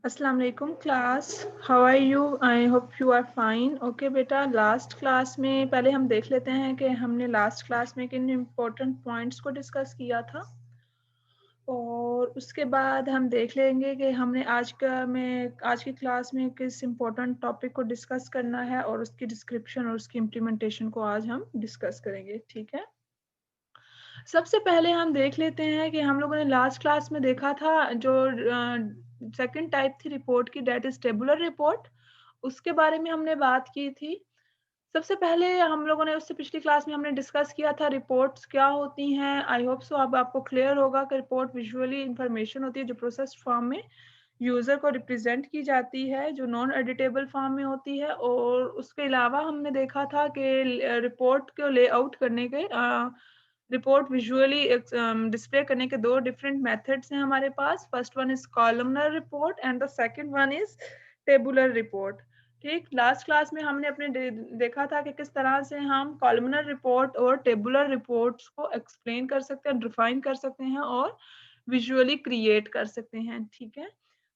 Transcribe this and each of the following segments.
अस्सलाम वालेकुम class, how are you? I hope you are fine. Okay बेटा, last class में पहले हम देख लेते हैं कि हमने लास्ट क्लास में किन इम्पोर्टेंट पॉइंट्स को डिस्कस किया था, और उसके बाद हम देख लेंगे कि हमने आज की क्लास में किस इम्पोर्टेंट टॉपिक को डिस्कस करना है, और उसकी डिस्क्रिप्शन और उसकी इम्प्लीमेंटेशन को आज हम डिस्कस करेंगे। ठीक है, सबसे पहले हम देख लेते हैं कि हम लोगों ने लास्ट क्लास में देखा था जो सेकंड टाइप थी रिपोर्ट की, डेट इज टेबुलर रिपोर्ट। उसके बारे में हमने बात की थी। सबसे पहले हम लोगों ने उससे पिछली क्लास में हमने डिस्कस किया था रिपोर्ट्स क्या होती हैं। आई होप सो अब आपको क्लियर होगा कि रिपोर्ट विजुअली इंफॉर्मेशन होती है जो प्रोसेस्ड फॉर्म में यूजर को रिप्रेजेंट की जाती है, जो नॉन एडिटेबल फॉर्म में होती है। और उसके अलावा हमने देखा था कि रिपोर्ट को लेआउट करने के रिपोर्ट विजुअली डिस्प्ले करने के दो डिफरेंट मेथड्स हैं हमारे पास। First one is columnar report and the second one is tabular report. ठीक, लास्ट क्लास में हमने अपने देखा था कि किस तरह से हम कॉलमनर रिपोर्ट और टेबुलर रिपोर्ट्स को एक्सप्लेन कर सकते हैं, डिफाइन कर सकते हैं और विजुअली क्रिएट कर सकते हैं। ठीक है,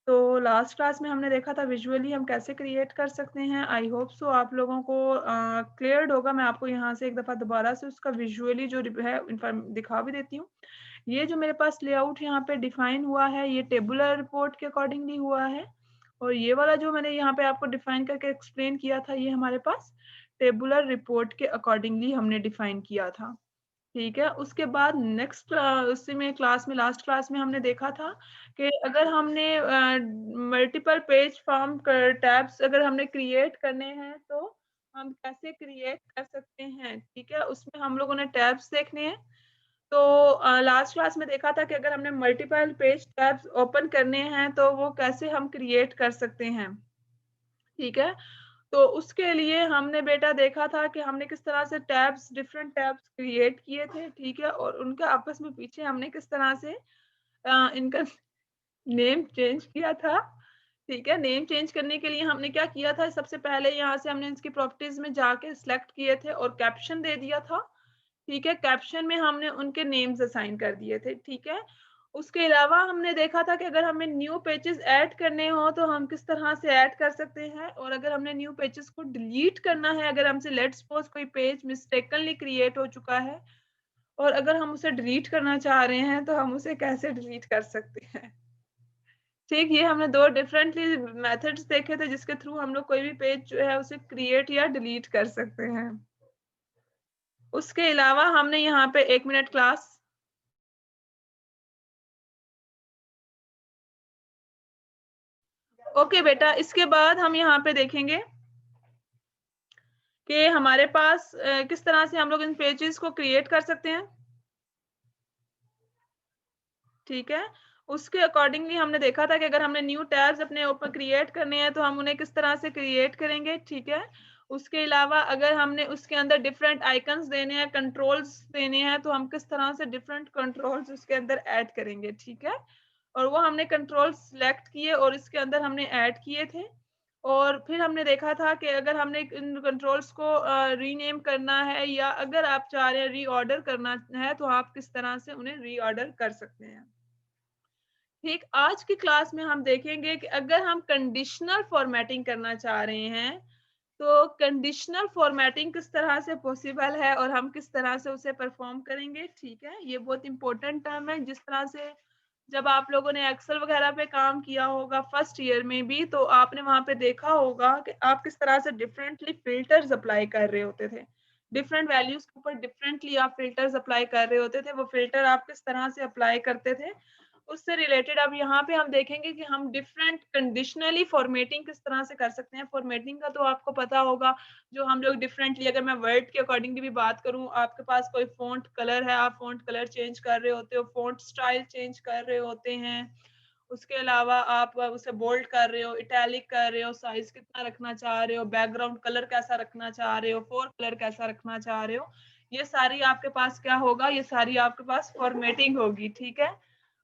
तो लास्ट क्लास में हमने देखा था विजुअली हम कैसे क्रिएट कर सकते हैं। आई होप सो आप लोगों को क्लियर्ड होगा। मैं आपको यहाँ से एक दफ़ा दोबारा से उसका विजुअली जो है दिखा भी देती हूँ। ये जो मेरे पास लेआउट यहाँ पे डिफाइन हुआ है, ये टेबुलर रिपोर्ट के अकॉर्डिंगली हुआ है, और ये वाला जो मैंने यहाँ पे आपको डिफाइन करके एक्सप्लेन किया था, ये हमारे पास टेबुलर रिपोर्ट के अकॉर्डिंगली हमने डिफाइन किया था। ठीक है, उसके बाद नेक्स्ट उसी में क्लास में लास्ट क्लास में हमने देखा था कि अगर हमने मल्टीपल पेज फॉर्म कर टैब्स अगर हमने क्रिएट करने हैं तो हम कैसे क्रिएट कर सकते हैं। ठीक है, उसमें हम लोगों ने टैब्स देखने हैं। तो लास्ट क्लास में देखा था कि अगर हमने मल्टीपल पेज टैब्स ओपन करने हैं तो वो कैसे हम क्रिएट कर सकते हैं। ठीक है, तो उसके लिए हमने बेटा देखा था कि हमने किस तरह से टैब्स डिफरेंट टैब्स क्रिएट किए थे। ठीक है, और उनका आपस में पीछे हमने किस तरह से इनका नेम चेंज किया था। ठीक है, नेम चेंज करने के लिए हमने क्या किया था, सबसे पहले यहाँ से हमने इसकी प्रॉपर्टीज में जाके सिलेक्ट किए थे और कैप्शन दे दिया था। ठीक है, कैप्शन में हमने उनके नेम्स असाइन कर दिए थे। ठीक है, उसके अलावा हमने देखा था कि अगर हमें न्यू पेजेस ऐड करने हो तो हम किस तरह से ऐड कर सकते हैं, और अगर हमने न्यू पेजेस को डिलीट करना है, अगर हमसे लेट्स सपोज कोई पेज मिस्टेकनली क्रिएट हो चुका है और अगर हम उसे डिलीट करना चाह रहे हैं तो हम उसे कैसे डिलीट कर सकते हैं। ठीक, ये हमने दो डिफरेंटली मेथड्स देखे थे जिसके थ्रू हम लोग कोई भी पेज जो है उसे क्रिएट या डिलीट कर सकते हैं। उसके अलावा हमने यहाँ पे 1 मिनट क्लास ओके बेटा, इसके बाद हम यहाँ पे देखेंगे कि हमारे पास किस तरह से हम लोग इन पेजेस को क्रिएट कर सकते हैं। ठीक है, उसके अकॉर्डिंगली हमने देखा था कि अगर हमने न्यू टैब्स अपने ऊपर क्रिएट करने हैं तो हम उन्हें किस तरह से क्रिएट करेंगे। ठीक है, उसके अलावा अगर हमने उसके अंदर डिफरेंट आइकन्स देने हैं, कंट्रोल्स देने हैं, तो हम किस तरह से डिफरेंट कंट्रोल्स उसके अंदर ऐड करेंगे। ठीक है, और वो हमने कंट्रोल सिलेक्ट किए और इसके अंदर हमने ऐड किए थे। और फिर हमने देखा था कि अगर हमने इन कंट्रोल्स को रीनेम करना है या अगर आप चाह रहे हैं रीऑर्डर करना है तो आप किस तरह से उन्हें रीऑर्डर कर सकते हैं। ठीक, आज की क्लास में हम देखेंगे कि अगर हम कंडीशनल फॉर्मेटिंग करना चाह रहे हैं तो कंडीशनल फॉर्मेटिंग किस तरह से पॉसिबल है और हम किस तरह से उसे परफॉर्म करेंगे। ठीक है, ये बहुत इंपॉर्टेंट टर्म है। जिस तरह से जब आप लोगों ने एक्सेल वगैरह पे काम किया होगा फर्स्ट ईयर में भी, तो आपने वहां पे देखा होगा कि आप किस तरह से डिफरेंटली फिल्टर्स अप्लाई कर रहे होते थे। डिफरेंट वैल्यूज के ऊपर डिफरेंटली आप फिल्टर्स अप्लाई कर रहे होते थे। वो फिल्टर आप किस तरह से अप्लाई करते थे, उससे रिलेटेड अब यहाँ पे हम देखेंगे कि हम डिफरेंट कंडीशनली फॉर्मेटिंग किस तरह से कर सकते हैं। फॉर्मेटिंग का तो आपको पता होगा, जो हम लोग डिफरेंटली, अगर मैं वर्ड के अकॉर्डिंगली भी बात करूं, आपके पास कोई फॉन्ट कलर है, आप फॉन्ट कलर चेंज कर रहे होते हो, फॉन्ट स्टाइल चेंज कर रहे होते हैं। उसके अलावा आप उसे बोल्ड कर रहे हो, इटैलिक कर रहे हो, साइज कितना रखना चाह रहे हो, बैकग्राउंड कलर कैसा रखना चाह रहे हो, फोर कलर कैसा रखना चाह रहे हो, ये सारी आपके पास क्या होगा, ये सारी आपके पास फॉर्मेटिंग होगी। ठीक है,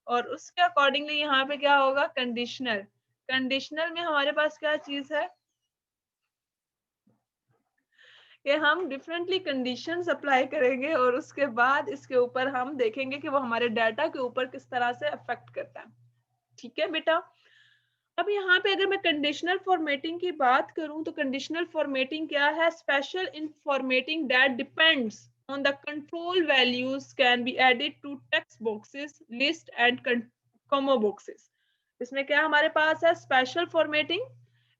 और उसके अकॉर्डिंगली यहाँ पे क्या होगा, कंडीशनल। कंडीशनल में हमारे पास क्या चीज है कि हम डिफरेंटली कंडीशंस अप्लाई करेंगे और उसके बाद इसके ऊपर हम देखेंगे कि वो हमारे डाटा के ऊपर किस तरह से अफेक्ट करता है। ठीक है बेटा, अब यहाँ पे अगर मैं कंडीशनल फॉर्मेटिंग की बात करूं तो कंडीशनल फॉर्मेटिंग क्या है? Special in formatting that depends on the control values can be added to text boxes, list and combo boxes. इसमें क्या हमारे पास है? स्पेशल फॉर्मेटिंग,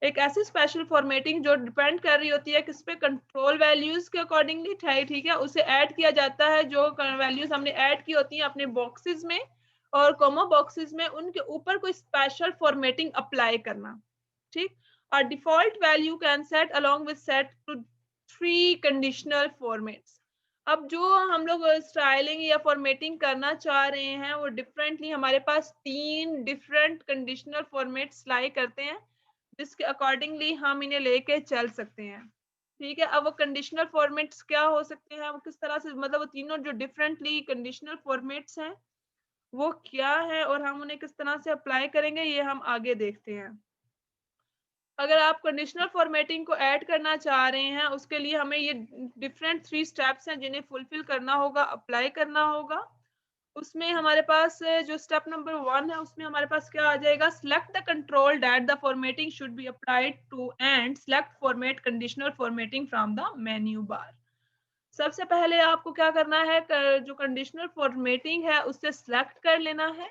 एक ऐसी स्पेशल फॉर्मेटिंग जो डिपेंड कर रही होती है किस पे? कंट्रोल वैल्यूज के अकॉर्डिंगली, ठीक है, उसे ऐड किया जाता है। जो वैल्यूज हमने ऐड की होती हैं अपने बॉक्सेस में और कॉमा बॉक्सेस में, उनके ऊपर कोई स्पेशल फॉर्मेटिंग अप्लाई करना, ठीक। और default value can set along with set to 3 conditional formats. अब जो हम लोग स्टाइलिंग या फॉर्मेटिंग करना चाह रहे हैं वो डिफरेंटली हमारे पास 3 डिफरेंट कंडीशनल फॉर्मेट्स लाई करते हैं, जिसके अकॉर्डिंगली हम इन्हें लेके चल सकते हैं, ठीक है। अब वो कंडीशनल फॉर्मेट्स क्या हो सकते हैं, वो किस तरह से, मतलब वो तीनों जो डिफरेंटली कंडीशनल फॉर्मेट्स हैं वो क्या है और हम उन्हें किस तरह से अप्लाई करेंगे, ये हम आगे देखते हैं। अगर आप कंडीशनल फॉर्मेटिंग को ऐड करना चाह रहे हैं उसके लिए हमें ये डिफरेंट 3 स्टेप्स हैं जिन्हें फुलफिल करना होगा, अप्लाई करना होगा। उसमें हमारे पास जो स्टेप नंबर 1 है उसमें हमारे पास क्या आ जाएगा? Select the control that the formatting should be applied to and select format conditional formatting from the menu bar. सबसे पहले आपको क्या करना है? जो कंडीशनल फॉर्मेटिंग है उससे सिलेक्ट कर लेना है,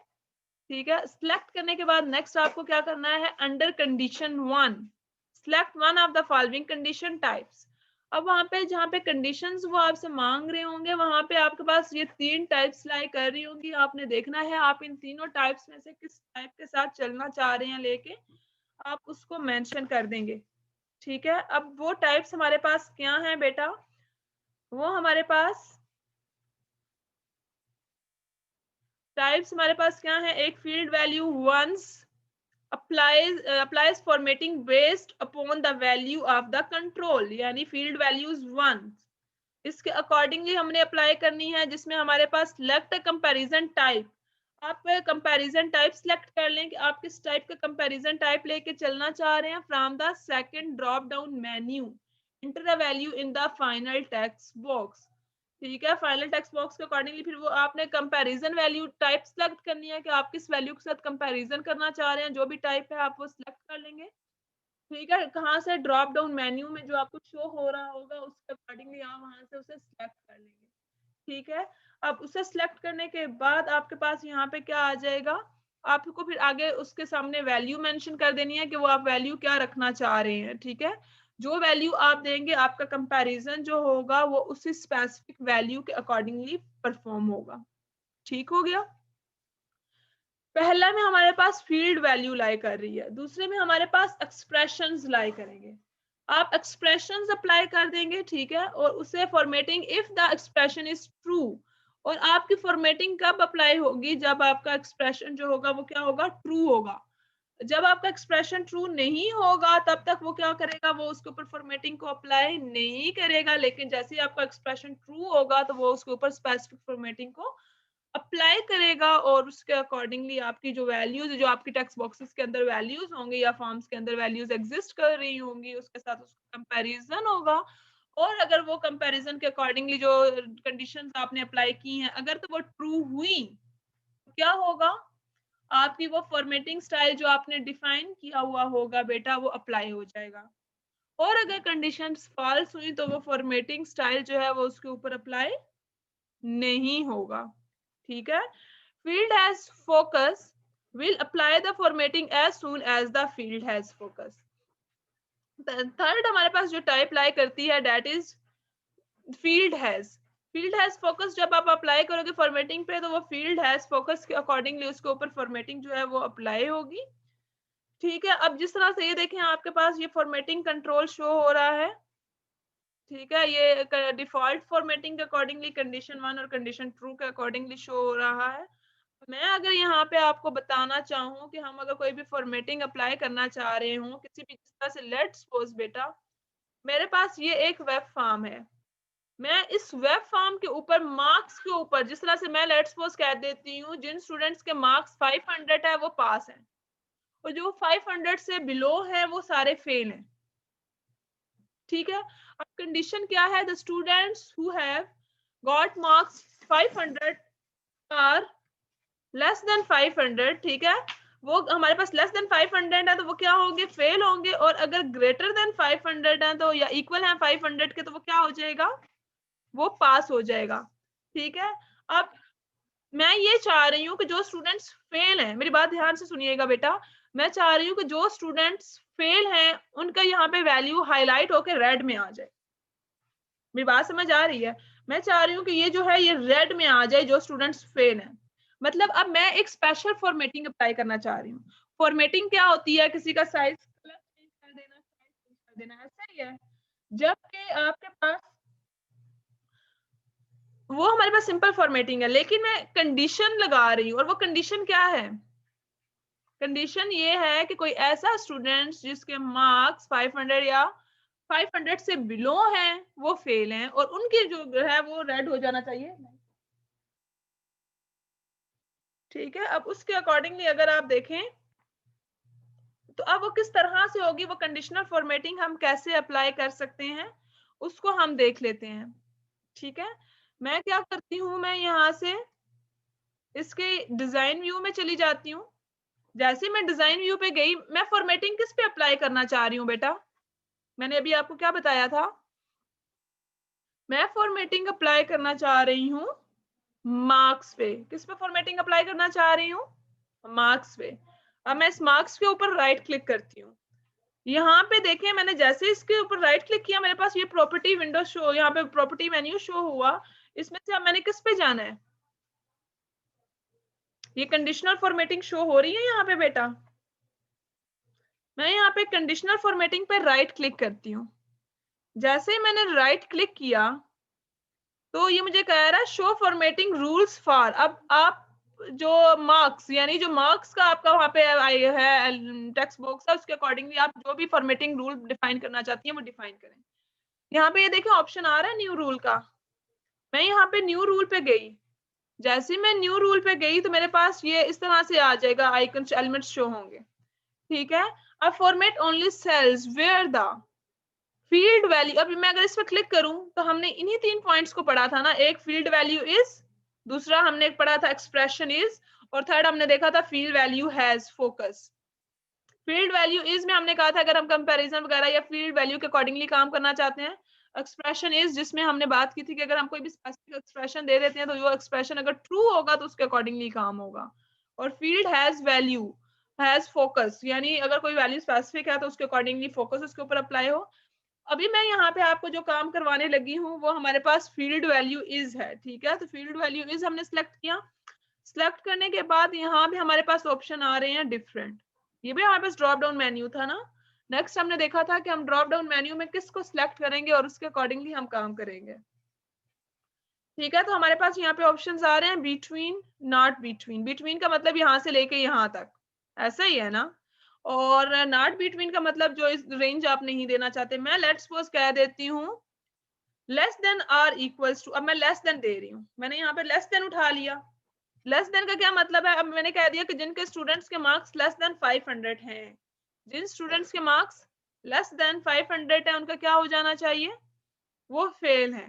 ठीक है। सिलेक्ट करने के बाद नेक्स्ट आपको क्या करना है? Under condition 1 select one of the following condition types. अब वहां पे जहाँ पे कंडीशंस वो आपसे मांग रहे होंगे वहां पे आपके पास ये 3 टाइप्स लाई कर रही होंगी, आपने देखना है आप इन तीनों टाइप्स में से किस टाइप के साथ चलना चाह रहे हैं लेके आप उसको मेंशन कर देंगे, ठीक है। अब वो टाइप्स हमारे पास क्या है बेटा? वो हमारे पास टाइप्स हमारे पास क्या है? एक field value once applies formatting based upon the value of the control, यानी फील्ड वैल्यूज 1 इसके अकॉर्डिंगली हमने अप्लाई करनी है, जिसमें हमारे पास सिलेक्ट कंपैरिजन टाइप। आप कंपैरिजन टाइप सिलेक्ट कर लें कि आप किस टाइप का कंपैरिजन टाइप लेके चलना चाह रहे हैं। From the second drop down menu enter the value in the final text box, ठीक है। फाइनल टेक्स्ट बॉक्स के अकॉर्डिंगली फिर वो आपने कंपैरिजन वैल्यू टाइप सेलेक्ट करनी है कि आप किस वैल्यू के साथ कंपैरिजन करना चाह रहे हैं। जो भी टाइप है आप वो सिलेक्ट कर लेंगे, ठीक है। कहाँ से? ड्रॉप डाउन मेन्यू में जो आपको शो हो रहा होगा उसके अकॉर्डिंगली आप वहां से उसे सिलेक्ट कर लेंगे, ठीक है। अब उसे सिलेक्ट करने के बाद आपके पास यहाँ पे क्या आ जाएगा? आपको फिर आगे उसके सामने वैल्यू मेंशन कर देनी है कि वो आप वैल्यू क्या रखना चाह रहे हैं, ठीक है। जो वैल्यू आप देंगे आपका कंपैरिजन जो होगा वो उसी स्पेसिफिक वैल्यू के अकॉर्डिंगली परफॉर्म होगा, ठीक हो गया। पहला में हमारे पास फील्ड वैल्यू लाई कर रही है, दूसरे में हमारे पास एक्सप्रेशंस लाई करेंगे। आप एक्सप्रेशंस अप्लाई कर देंगे, ठीक है, और उसे formatting if the expression is true. और आपकी फॉर्मेटिंग कब अप्लाई होगी? जब आपका एक्सप्रेशन जो होगा वो क्या होगा? ट्रू होगा। जब आपका एक्सप्रेशन ट्रू नहीं होगा तब तक वो क्या करेगा? वो उसके ऊपर फॉर्मेटिंग को अप्लाई नहीं करेगा, लेकिन जैसे ही आपका एक्सप्रेशन ट्रू होगा तो वो उसके ऊपर स्पेसिफिक फॉर्मेटिंग को अप्लाई करेगा और उसके अकॉर्डिंगली आपकी जो वैल्यूज, जो आपकी टेक्स्ट बॉक्सेस के अंदर वैल्यूज होंगे या फॉर्म्स के अंदर वैल्यूज एग्जिस्ट कर रही होंगी उसके साथ उसका कंपैरिजन होगा। और अगर वो कंपैरिजन के अकॉर्डिंगली जो कंडीशंस आपने अप्लाई की हैं अगर तो वो ट्रू हुई तो क्या होगा? आपकी वो फॉर्मेटिंग स्टाइल जो आपने डिफाइन किया हुआ होगा बेटा वो अप्लाई हो जाएगा। और अगर कंडीशंस फॉल्स हुई तो वो फॉर्मेटिंग स्टाइल जो है वो उसके ऊपर अप्लाई नहीं होगा, ठीक है। Field has focus will apply the formatting as soon as the field has focus. Third हमारे पास जो टाइप लाई करती है that is field has। field has focus जब आप अप्लाई करोगे फॉर्मेटिंग पे तो वो field has focus के अकॉर्डिंगली उसके ऊपर फॉर्मेटिंग जो है वो अप्लाई होगी, ठीक है। अब जिस तरह से ये देखें आपके पास ये फॉर्मेटिंग कंट्रोल शो हो रहा है, ठीक है। ये डिफॉल्ट फॉर्मेटिंग के अकॉर्डिंगली कंडीशन 1 और कंडीशन ट्रू के अकॉर्डिंगली शो हो रहा है। मैं अगर यहाँ पे आपको बताना चाहूँ कि हम अगर कोई भी फॉर्मेटिंग अप्लाई करना चाह रहे हूँ किसी भी जिस तरह से, लेट्स सपोज बेटा मेरे पास ये एक वेब फॉर्म है, मैं इस वेब फॉर्म के ऊपर मार्क्स के ऊपर जिस तरह से मैं लेट्स सपोज कह देती हूँ जिन स्टूडेंट्स के मार्क्स 500 है वो पास हैं और जो 500 से बिलो है वो सारे फेल हैं, ठीक है। अब कंडीशन क्या है? The students who have got marks 500 or less than 500, ठीक है, वो हमारे पास लेस देन 500 है तो वो क्या होंगे, फेल होंगे, और अगर ग्रेटर देन 500 है तो या इक्वल है 500 के तो वो क्या हो जाएगा, वो पास हो जाएगा। ठीक है, अब मैं ये चाह रही हूँ कि जो स्टूडेंट्स फेल हैं, मेरी बात ध्यान से सुनिएगा बेटा, मैं चाह रही हूँ कि जो स्टूडेंट्स फेल हैं उनका यहाँ पे वैल्यू हाईलाइट होकर रेड में आ जाए। मेरी बात समझ आ रही है? मैं चाह रही हूँ कि ये जो है ये रेड में आ जाए जो स्टूडेंट्स फेल हैं। मतलब अब मैं एक स्पेशल फॉर्मेटिंग अप्लाई करना चाह रही हूँ। फॉर्मेटिंग क्या होती है, किसी का साइज कलर चेंज कर देना, साइज चेंज कर देना, ऐसा ही है। जबकि आपके पास वो हमारे पास सिंपल फॉर्मेटिंग है, लेकिन मैं कंडीशन लगा रही हूँ, और वो कंडीशन क्या है, कंडीशन ये है कि कोई ऐसा स्टूडेंट जिसके मार्क्स 500 या 500 से बिलो हैं वो फेल हैं, और उनके जो है वो रेड हो जाना चाहिए। ठीक है, अब उसके अकॉर्डिंगली अगर आप देखें तो अब वो किस तरह से होगी, वो कंडीशनल फॉर्मेटिंग हम कैसे अप्लाई कर सकते हैं उसको हम देख लेते हैं। ठीक है, मैं क्या करती हूँ, मैं यहाँ से इसके डिजाइन व्यू में चली जाती हूँ। जैसे मैं डिजाइन व्यू पे गई, मैं फॉर्मेटिंग किस पे अप्लाई करना चाह रही हूँ बेटा, मैंने अभी आपको क्या बताया था, मैं फॉर्मेटिंग अप्लाई करना चाह रही हूँ मार्क्स पे। किस पे फॉर्मेटिंग अप्लाई करना चाह रही हूँ, मार्क्स पे। अब मैं इस मार्क्स के ऊपर राइट क्लिक करती हूँ। यहाँ पे देखें, मैंने जैसे इसके ऊपर राइट क्लिक किया, मेरे पास ये प्रॉपर्टी विंडो शो, यहाँ पे प्रॉपर्टी मेन्यू शो हुआ। इसमें से अब मैंने किस पे जाना है, ये कंडीशनल फॉर्मेटिंग शो हो रही है यहाँ पे बेटा। मैं यहाँ पे कंडीशनल फॉर्मेटिंग पे राइट क्लिक करती हूँ। जैसे ही मैंने राइट क्लिक किया तो ये मुझे कह रहा है शो फॉर्मेटिंग रूल्स फॉर। अब आप जो मार्क्स, यानी जो मार्क्स का आपका वहां पे है टेक्स्ट बॉक्स है, उसके अकॉर्डिंगली आप जो भी फॉर्मेटिंग रूल डिफाइन करना चाहती हैं वो डिफाइन करें। यहाँ पे ये देखिए ऑप्शन आ रहा है न्यू रूल का, मैं यहाँ पे न्यू रूल पे गई। जैसे मैं न्यू रूल पे गई तो मेरे पास ये इस तरह से आ जाएगा, आइकन एलिमेंट्स शो होंगे। ठीक है, अब format only cells where the field value. अभी मैं अगर इस पर क्लिक करूं तो हमने इन्हीं 3 पॉइंट्स को पढ़ा था ना, एक फील्ड वैल्यू इज, दूसरा हमने पढ़ा था एक्सप्रेशन इज, और थर्ड हमने देखा था field value has focus. Field value is में हमने कहा था अगर हम कंपैरिजन वगैरह या फील्ड वैल्यू के अकॉर्डिंगली काम करना चाहते हैं। एक्सप्रेशन इज जिसमें हमने बात की थी कि अगर हम कोई भी स्पेसिफिक एक्सप्रेशन दे देते हैं तो जो एक्सप्रेशन अगर ट्रू होगा तो उसके अकॉर्डिंगली काम होगा। और field has value has focus, यानी अगर कोई वैल्यू स्पेसिफिक है तो उसके अकॉर्डिंगली फोकस उसके ऊपर अप्लाई हो। अभी मैं यहाँ पे आपको जो काम करवाने लगी हूँ वो हमारे पास फील्ड वैल्यू इज है। ठीक है, तो फील्ड वैल्यू इज हमने सिलेक्ट किया। सिलेक्ट करने के बाद यहाँ पे हमारे पास ऑप्शन आ रहे हैं डिफरेंट, ये भी हमारे पास ड्रॉप डाउन मेन्यू था ना। नेक्स्ट हमने देखा था कि हम ड्रॉप डाउन मेन्यू में किसको सिलेक्ट करेंगे और उसके अकॉर्डिंगली हम काम करेंगे। ठीक है, तो हमारे पास यहाँ पे ऑप्शंस आ रहे हैं बिटवीन, नॉट बिटवीन। बिटवीन का मतलब यहाँ से लेके यहाँ तक, ऐसा ही है ना। और नॉट बिटवीन का मतलब जो इस रेंज आप नहीं देना चाहते। मैं लेट्स सपोज कह देती हूँ less than or equals to, अब मैं लेस देन दे रही हूँ, मैंने यहाँ पे लेस देन उठा लिया। लेस देन का क्या मतलब है, अब मैंने कह दिया कि जिनके स्टूडेंट्स के मार्क्स लेस देन 500 हैं, जिन स्टूडेंट्स के मार्क्स लेस देन 500 है उनका क्या हो जाना चाहिए, वो फेल है।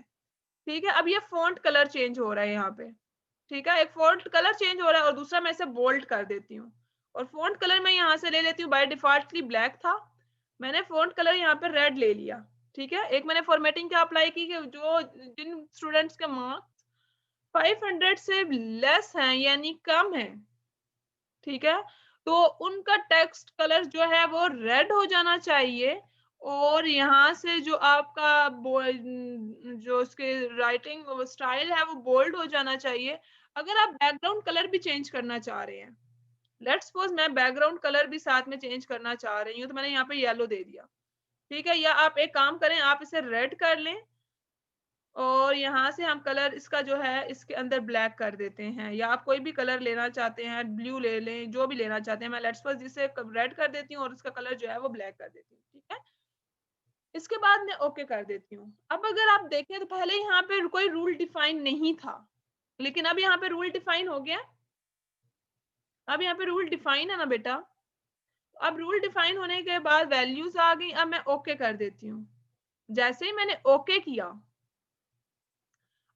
ठीक है, अब ये फॉन्ट कलर चेंज हो रहा है यहाँ पे। ठीक है, एक फॉन्ट कलर चेंज हो रहा है और दूसरा मैं इसे बोल्ड कर देती हूँ। और फॉन्ट कलर मैं यहाँ से ले लेती हूँ, बाय डिफॉल्टली ब्लैक था, मैंने फॉन्ट कलर यहाँ पे रेड ले लिया। ठीक है, एक मैंने फॉर्मेटिंग क्या अप्लाई की कि जो जिन स्टूडेंट्स के मार्क्स 500 से लेस हैं यानी कम है, ठीक है, तो उनका टेक्स्ट कलर जो है वो रेड हो जाना चाहिए। और यहाँ से जो आपका जो उसके राइटिंग स्टाइल है वो बोल्ड हो जाना चाहिए। अगर आप बैकग्राउंड कलर भी चेंज करना चाह रहे हैं, लेट्स सपोज मैं बैकग्राउंड कलर भी साथ में चेंज करना चाह रही हूँ, तो मैंने यहाँ पे येलो दे दिया। ठीक है, या आप एक काम करें, आप इसे रेड कर लें और यहाँ से हम कलर इसका जो है इसके अंदर ब्लैक कर देते हैं, या आप कोई भी कलर लेना चाहते हैं, ब्लू ले लें, जो भी लेना चाहते हैं। मैं लेट्स सपोज जिसे रेड कर देती हूँ और इसका कलर जो है वो ब्लैक कर देती हूँ। ठीक है, इसके बाद मैं ओके कर देती हूँ। अब अगर आप देखें तो पहले यहाँ पे कोई रूल डिफाइन नहीं था, लेकिन अब यहाँ पे रूल डिफाइन हो गया। अब यहाँ पे रूल डिफाइन है ना बेटा। अब रूल डिफाइन होने के बाद वैल्यूज आ गई, अब मैं ओके कर देती हूँ। जैसे ही मैंने ओके किया,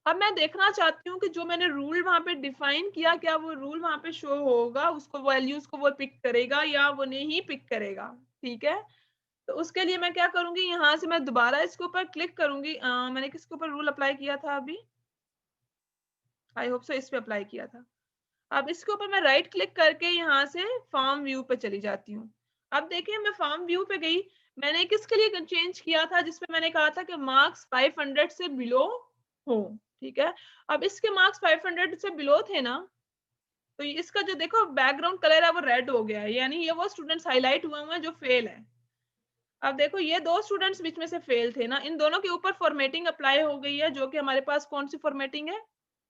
अब मैं देखना चाहती हूँ कि जो मैंने रूल वहां पे डिफाइन किया, क्या वो रूल वहां पे शो होगा, उसको वैल्यूज को वो पिक करेगा या वो नहीं पिक करेगा। ठीक है, तो उसके लिए मैं क्या करूंगी, यहाँ से मैं दोबारा इसके ऊपर क्लिक करूंगी। मैंने किसके ऊपर रूल अप्लाई किया था अभी, आई होप सो इस पे अप्लाई किया था। अब इसके ऊपर मैं राइट क्लिक करके यहाँ से फॉर्म व्यू पे चली जाती हूँ। अब देखिए मैं फॉर्म व्यू पे गई, मैंने किसके लिए चेंज किया था, जिसपे मैंने कहा था कि मार्क्स 500 से बिलो हो। ठीक है, अब इसके मार्क्स 500 से बिलो थे ना, तो इसका जो देखो बैकग्राउंड कलर है वो रेड हो गया है, यानी ये वो स्टूडेंट्स हाईलाइट हुए हुए हैं जो फेल है। अब देखो ये दो स्टूडेंट्स बीच में से फेल थे ना, इन दोनों के ऊपर फॉर्मेटिंग अप्लाई हो गई है, जो कि हमारे पास कौन सी फॉर्मेटिंग है,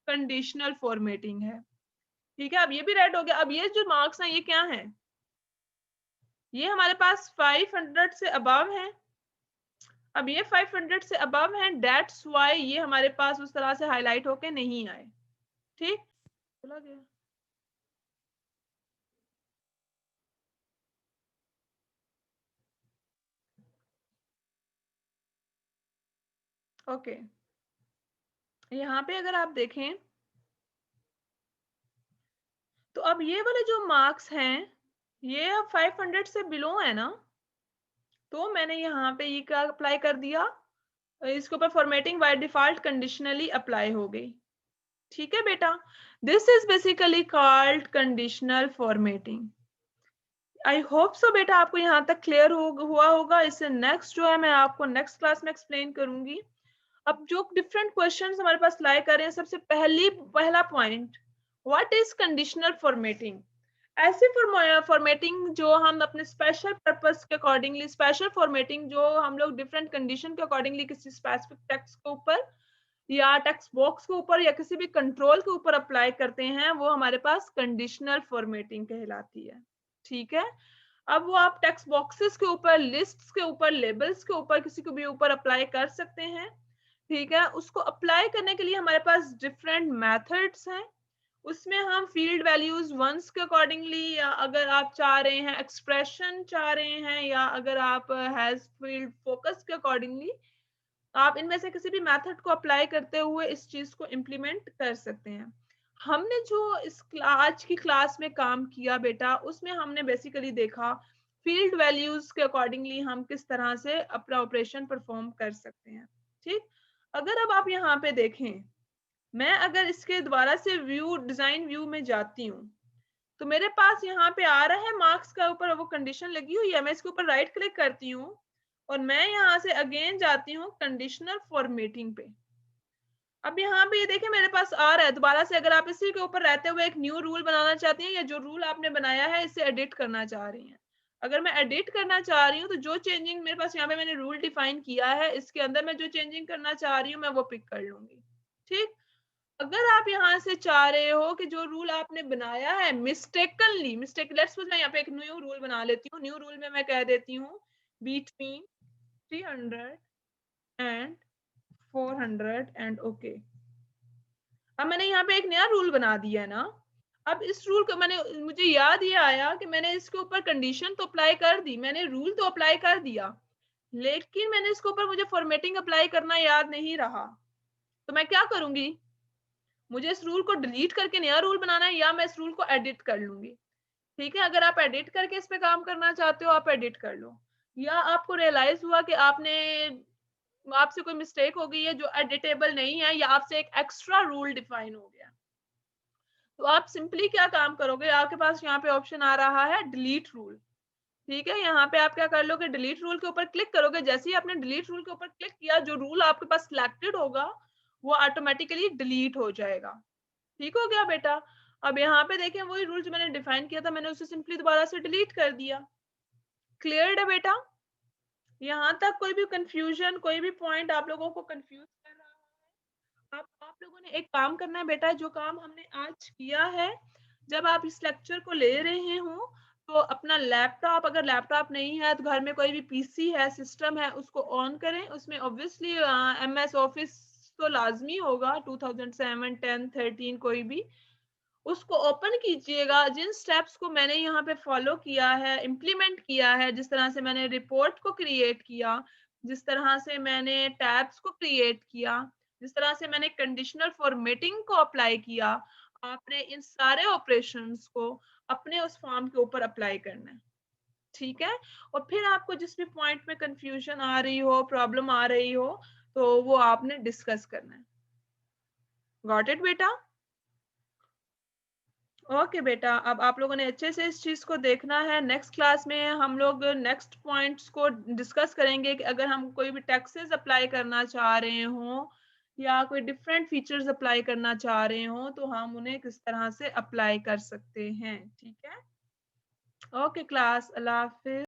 कंडीशनल फॉर्मेटिंग है। ठीक है, अब ये भी रेड हो गया। अब ये जो मार्क्स हैं ये क्या है, ये हमारे पास 500 से अबव है। अब ये 500 से अबव है, दैट्स व्हाई ये हमारे पास उस तरह से हाईलाइट होके नहीं आए। ठीक, चला गया। ओके, यहाँ पे अगर आप देखें तो अब ये वाले जो मार्क्स हैं ये अब 500 से बिलो है ना, तो मैंने यहाँ पे ये क्या अप्लाई कर दिया, इसके ऊपर formatting by default conditionally apply हो गई। ठीक है बेटा, this is basically called conditional formatting. I hope so बेटा आपको यहाँ तक क्लियर हुआ होगा। इससे नेक्स्ट जो है मैं आपको नेक्स्ट क्लास में एक्सप्लेन करूंगी। अब जो डिफरेंट क्वेश्चंस हमारे पास लाई कर रहे हैं, सबसे पहला point, what is conditional formatting. ऐसी फॉर्मेटिंग जो हम अपने स्पेशल पर्पस के अकॉर्डिंगली, स्पेशल फॉर्मेटिंग जो हम लोग डिफरेंट कंडीशन के अकॉर्डिंगली किसी स्पेसिफिक टेक्स्ट के ऊपर या टेक्स्ट बॉक्स के ऊपर या किसी भी कंट्रोल के ऊपर अप्लाई करते हैं, वो हमारे पास कंडीशनल फॉर्मेटिंग कहलाती है। ठीक है, अब वो आप टेक्स्ट बॉक्सेस के ऊपर, लिस्ट्स के ऊपर, लेबल्स के ऊपर, किसी को भी ऊपर अप्लाई कर सकते हैं। ठीक है, उसको अप्लाई करने के लिए हमारे पास डिफरेंट मेथड्स हैं। उसमें हम फील्ड वैल्यूज वंस के अकॉर्डिंगली, या अगर आप चाह रहे हैं एक्सप्रेशन चाह रहे हैं, या अगर आप हैज फील्ड फोकस के अकॉर्डिंगली, आप इनमें से किसी भी मेथड को अप्लाई करते हुए इस चीज को इम्प्लीमेंट कर सकते हैं। हमने जो आज की क्लास में काम किया बेटा, उसमें हमने बेसिकली देखा फील्ड वैल्यूज के अकॉर्डिंगली हम किस तरह से अपना ऑपरेशन परफॉर्म कर सकते हैं। ठीक, अगर अब आप यहाँ पे देखें, मैं अगर इसके द्वारा से व्यू, डिजाइन व्यू में जाती हूँ, तो मेरे पास यहाँ पे आ रहा है मार्क्स का ऊपर वो कंडीशन लगी हुई है। मैं इसके ऊपर राइट क्लिक करती हूँ और मैं यहाँ से अगेन जाती हूँ कंडीशनल फॉर्मेटिंग पे। अब यहाँ पे ये देखिए मेरे पास आ रहा है दोबारा से, अगर आप इसी के ऊपर रहते हुए एक न्यू रूल बनाना चाहती हैं, या जो रूल आपने बनाया है इसे एडिट करना चाह रही हैं, अगर मैं एडिट करना चाह रही हूँ तो जो चेंजिंग मेरे पास यहाँ पे मैंने रूल डिफाइन किया है, इसके अंदर मैं जो चेंजिंग करना चाह रही हूँ मैं वो पिक कर लूंगी। ठीक, अगर आप यहाँ से चाह रहे हो कि जो रूल आपने बनाया है मिस्टेकनली, लेट्स सपोज मैं यहाँ पे एक न्यू रूल बना लेती हूँ। न्यू रूल में मैं कह देती हूँ बिटवीन 300 एंड 400 एंड ओके। अब मैंने यहाँ पे एक नया रूल बना दिया है ना। अब इस रूल को मैंने, मुझे याद ये आया कि मैंने इसके ऊपर कंडीशन तो अप्लाई कर दी, मैंने रूल तो अप्लाई कर दिया, लेकिन मैंने इसके ऊपर मुझे फॉर्मेटिंग अप्लाई करना याद नहीं रहा। तो मैं क्या करूंगी, मुझे इस रूल को डिलीट करके नया रूल बनाना है, या मैं इस रूल को एडिट कर लूंगी। ठीक है, अगर आप एडिट करके इस पे काम करना चाहते हो आप एडिट कर लो, या आपको रियलाइज हुआ कि आपसे कोई मिस्टेक हो गई है जो एडिटेबल नहीं है, या आपसे एक एक्स्ट्रा रूल डिफाइन हो गया, तो आप सिंपली क्या काम करोगे, आपके पास यहाँ पे ऑप्शन आ रहा है डिलीट रूल। ठीक है, यहाँ पे आप क्या कर लोगे, डिलीट रूल के ऊपर क्लिक करोगे। जैसे ही आपने डिलीट रूल के ऊपर क्लिक किया, जो रूल आपके पास सिलेक्टेड होगा वो ऑटोमेटिकली डिलीट हो जाएगा। ठीक हो गया बेटा। अब यहाँ पे देखें वही रूल जो मैंने डिफाइन किया था, मैंने उसे सिंपली दोबारा से डिलीट कर दिया। क्लियर है बेटा, यहाँ तक कोई भी कंफ्यूजन, कोई भी पॉइंट आप लोगों को कंफ्यूज कर रहा है? आप लोगों ने एक काम करना है बेटा, जो काम हमने आज किया है, जब आप इस लेक्चर को ले रहे हो तो अपना लैपटॉप, अगर लैपटॉप नहीं है तो घर में कोई भी पीसी है, सिस्टम है, उसको ऑन करें। उसमें ऑब्वियसली MS ऑफिस तो लाजमी होगा, 2007, 10, 13 कोई भी, उसको ओपन कीजिएगा। जिन स्टेप्स को मैंने यहाँ पे फॉलो किया है, इम्प्लीमेंट किया है, जिस तरह से मैंने रिपोर्ट को क्रिएट किया, जिस तरह से मैंने टैब्स को क्रिएट किया, जिस तरह से मैंने कंडीशनल फॉर्मेटिंग को अप्लाई किया, आपने इन सारे ऑपरेशंस को अपने उस फॉर्म के ऊपर अप्लाई करना है। ठीक है? और फिर आपको जिस भी पॉइंट में कंफ्यूजन आ रही हो, प्रॉब्लम आ रही हो, तो वो आपने डिस्कस करना है। गॉट इट बेटा? ओके बेटा, अब आप लोगों ने अच्छे से इस चीज को देखना है। नेक्स्ट क्लास में हम लोग नेक्स्ट पॉइंट्स को डिस्कस करेंगे कि अगर हम कोई भी टैक्सेस अप्लाई करना चाह रहे हो या कोई डिफरेंट फीचर्स अप्लाई करना चाह रहे हो तो हम उन्हें किस तरह से अप्लाई कर सकते हैं। ठीक है? ओके क्लास, अल्लाह हाफिज।